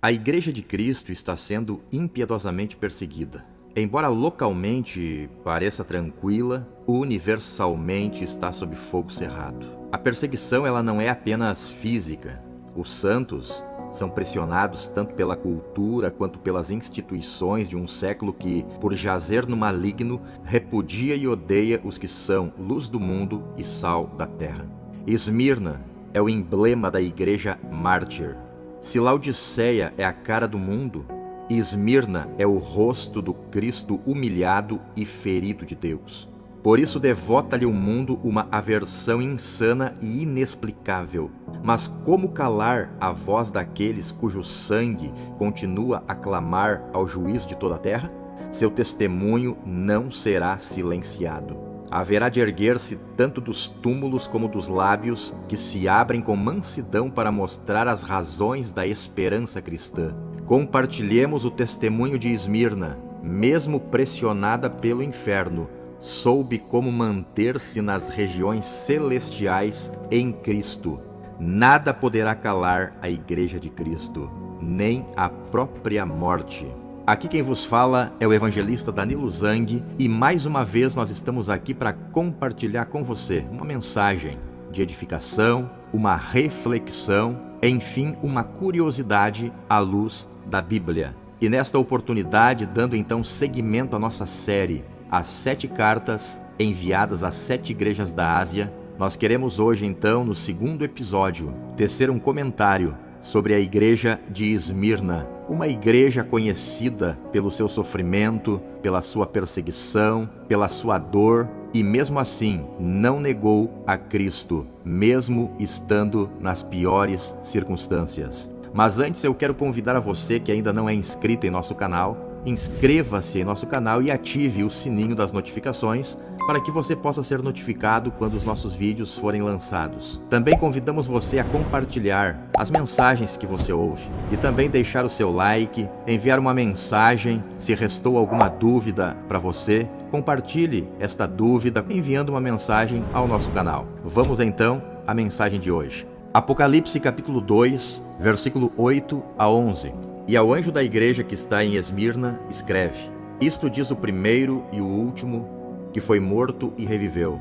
A Igreja de Cristo está sendo impiedosamente perseguida. Embora localmente pareça tranquila, universalmente está sob fogo cerrado. A perseguição ela não é apenas física. Os santos são pressionados tanto pela cultura quanto pelas instituições de um século que, por jazer no maligno, repudia e odeia os que são luz do mundo e sal da terra. Esmirna é o emblema da igreja mártir. Se Laodiceia é a cara do mundo, Esmirna é o rosto do Cristo humilhado e ferido de Deus. Por isso devota-lhe o mundo uma aversão insana e inexplicável. Mas como calar a voz daqueles cujo sangue continua a clamar ao juiz de toda a terra? Seu testemunho não será silenciado. Haverá de erguer-se tanto dos túmulos como dos lábios que se abrem com mansidão para mostrar as razões da esperança cristã. Compartilhemos o testemunho de Esmirna, mesmo pressionada pelo inferno, soube como manter-se nas regiões celestiais em Cristo. Nada poderá calar a Igreja de Cristo, nem a própria morte. Aqui quem vos fala é o evangelista Danilo Zang e mais uma vez nós estamos aqui para compartilhar com você uma mensagem de edificação, uma reflexão, enfim, uma curiosidade à luz da Bíblia. E nesta oportunidade, dando então seguimento à nossa série As 7 cartas enviadas às 7 igrejas da Ásia, nós queremos hoje então, no segundo episódio, tecer um comentário sobre a igreja de Esmirna, uma igreja conhecida pelo seu sofrimento, pela sua perseguição, pela sua dor e mesmo assim não negou a Cristo, mesmo estando nas piores circunstâncias. Mas antes eu quero convidar a você que ainda não é inscrito em nosso canal, inscreva-se em nosso canal e ative o sininho das notificações para que você possa ser notificado quando os nossos vídeos forem lançados. Também convidamos você a compartilhar as mensagens que você ouve e também deixar o seu like, enviar uma mensagem se restou alguma dúvida para você. Compartilhe esta dúvida enviando uma mensagem ao nosso canal. Vamos então à mensagem de hoje. Apocalipse capítulo 2, versículo 8 a 11. E ao anjo da igreja que está em Esmirna, escreve: Isto diz o primeiro e o último, que foi morto e reviveu.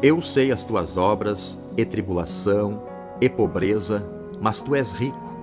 Eu sei as tuas obras, e tribulação, e pobreza, mas tu és rico.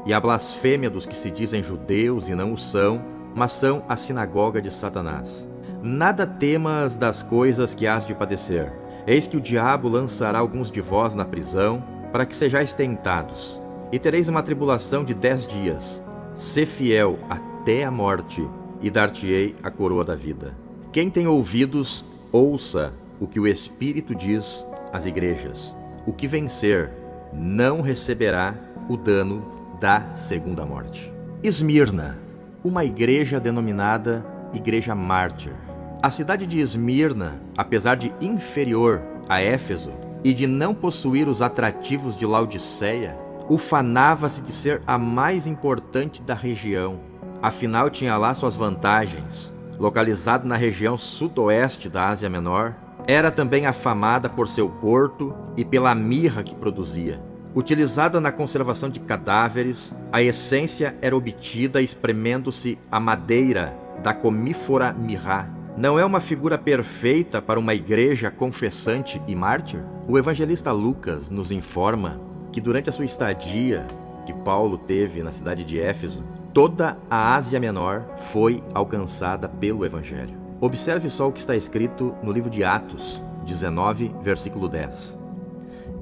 E a blasfêmia dos que se dizem judeus e não o são, mas são a sinagoga de Satanás. Nada temas das coisas que hás de padecer. Eis que o diabo lançará alguns de vós na prisão, para que sejais tentados. E tereis uma tribulação de 10 dias. Sê fiel até a morte, e dar-te-ei a coroa da vida. Quem tem ouvidos, ouça o que o Espírito diz às igrejas. O que vencer não receberá o dano da segunda morte. Esmirna, uma igreja denominada Igreja Mártir. A cidade de Esmirna, apesar de inferior a Éfeso e de não possuir os atrativos de Laodiceia, ufanava-se de ser a mais importante da região. Afinal, tinha lá suas vantagens. Localizado na região sudoeste da Ásia Menor, era também afamada por seu porto e pela mirra que produzia. Utilizada na conservação de cadáveres, a essência era obtida espremendo-se a madeira da comífora mirra. Não é uma figura perfeita para uma igreja confessante e mártir? O evangelista Lucas nos informa que durante a sua estadia que Paulo teve na cidade de Éfeso, toda a Ásia Menor foi alcançada pelo Evangelho. Observe só o que está escrito no livro de Atos 19, versículo 10.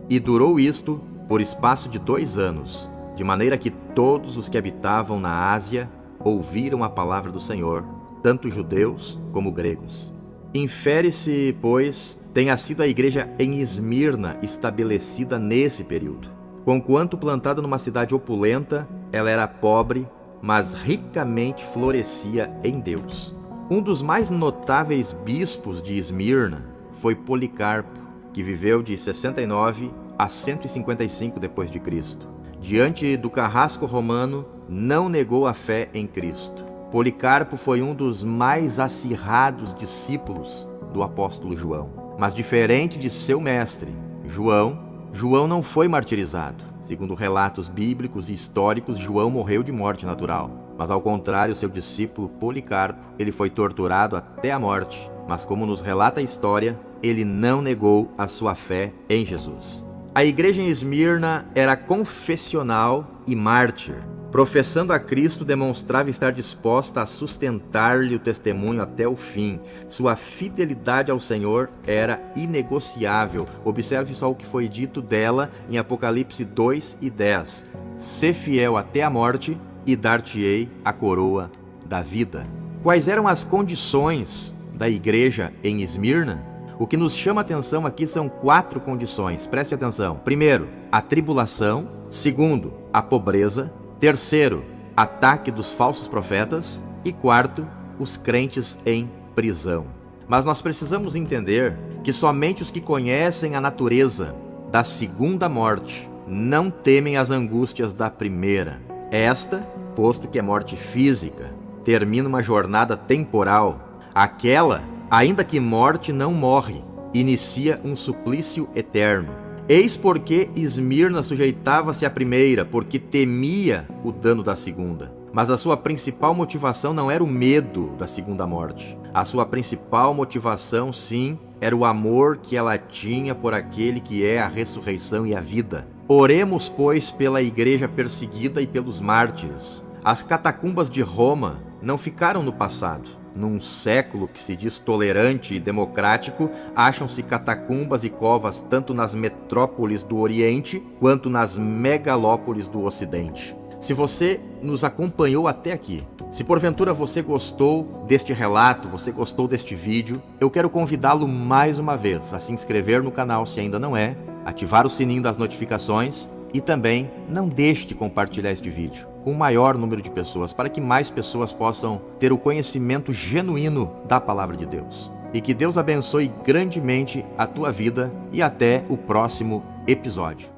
E durou isto por espaço de 2 anos, de maneira que todos os que habitavam na Ásia ouviram a palavra do Senhor, tanto judeus como gregos. Infere-se, pois, tenha sido a igreja em Esmirna estabelecida nesse período. Conquanto plantada numa cidade opulenta, ela era pobre, mas ricamente florescia em Deus. Um dos mais notáveis bispos de Esmirna foi Policarpo, que viveu de 69 a 155 d.C. Diante do carrasco romano, não negou a fé em Cristo. Policarpo foi um dos mais acirrados discípulos do apóstolo João. Mas diferente de seu mestre, João não foi martirizado. Segundo relatos bíblicos e históricos, João morreu de morte natural. Mas ao contrário, seu discípulo Policarpo, ele foi torturado até a morte. Mas como nos relata a história, ele não negou a sua fé em Jesus. A igreja em Esmirna era confessional e mártir. Professando a Cristo, demonstrava estar disposta a sustentar-lhe o testemunho até o fim. Sua fidelidade ao Senhor era inegociável. Observe só o que foi dito dela em Apocalipse 2:10. Sê fiel até a morte e dar-te-ei a coroa da vida. Quais eram as condições da igreja em Esmirna? O que nos chama a atenção aqui são 4 condições. Preste atenção. Primeiro, a tribulação. Segundo, a pobreza. Terceiro, ataque dos falsos profetas. E quarto, os crentes em prisão. Mas nós precisamos entender que somente os que conhecem a natureza da segunda morte não temem as angústias da primeira. Esta, posto que é morte física, termina uma jornada temporal. Aquela, ainda que morte, não morre, inicia um suplício eterno. Eis porque Esmirna sujeitava-se à primeira, porque temia o dano da segunda. Mas a sua principal motivação não era o medo da segunda morte. A sua principal motivação, sim, era o amor que ela tinha por aquele que é a ressurreição e a vida. Oremos, pois, pela igreja perseguida e pelos mártires. As catacumbas de Roma não ficaram no passado. Num século que se diz tolerante e democrático, acham-se catacumbas e covas tanto nas metrópoles do Oriente quanto nas megalópolis do Ocidente. Se você nos acompanhou até aqui, se porventura você gostou deste relato, você gostou deste vídeo, eu quero convidá-lo mais uma vez a se inscrever no canal se ainda não é, ativar o sininho das notificações e também não deixe de compartilhar este vídeo com o maior número de pessoas, para que mais pessoas possam ter o conhecimento genuíno da Palavra de Deus. E que Deus abençoe grandemente a tua vida e até o próximo episódio.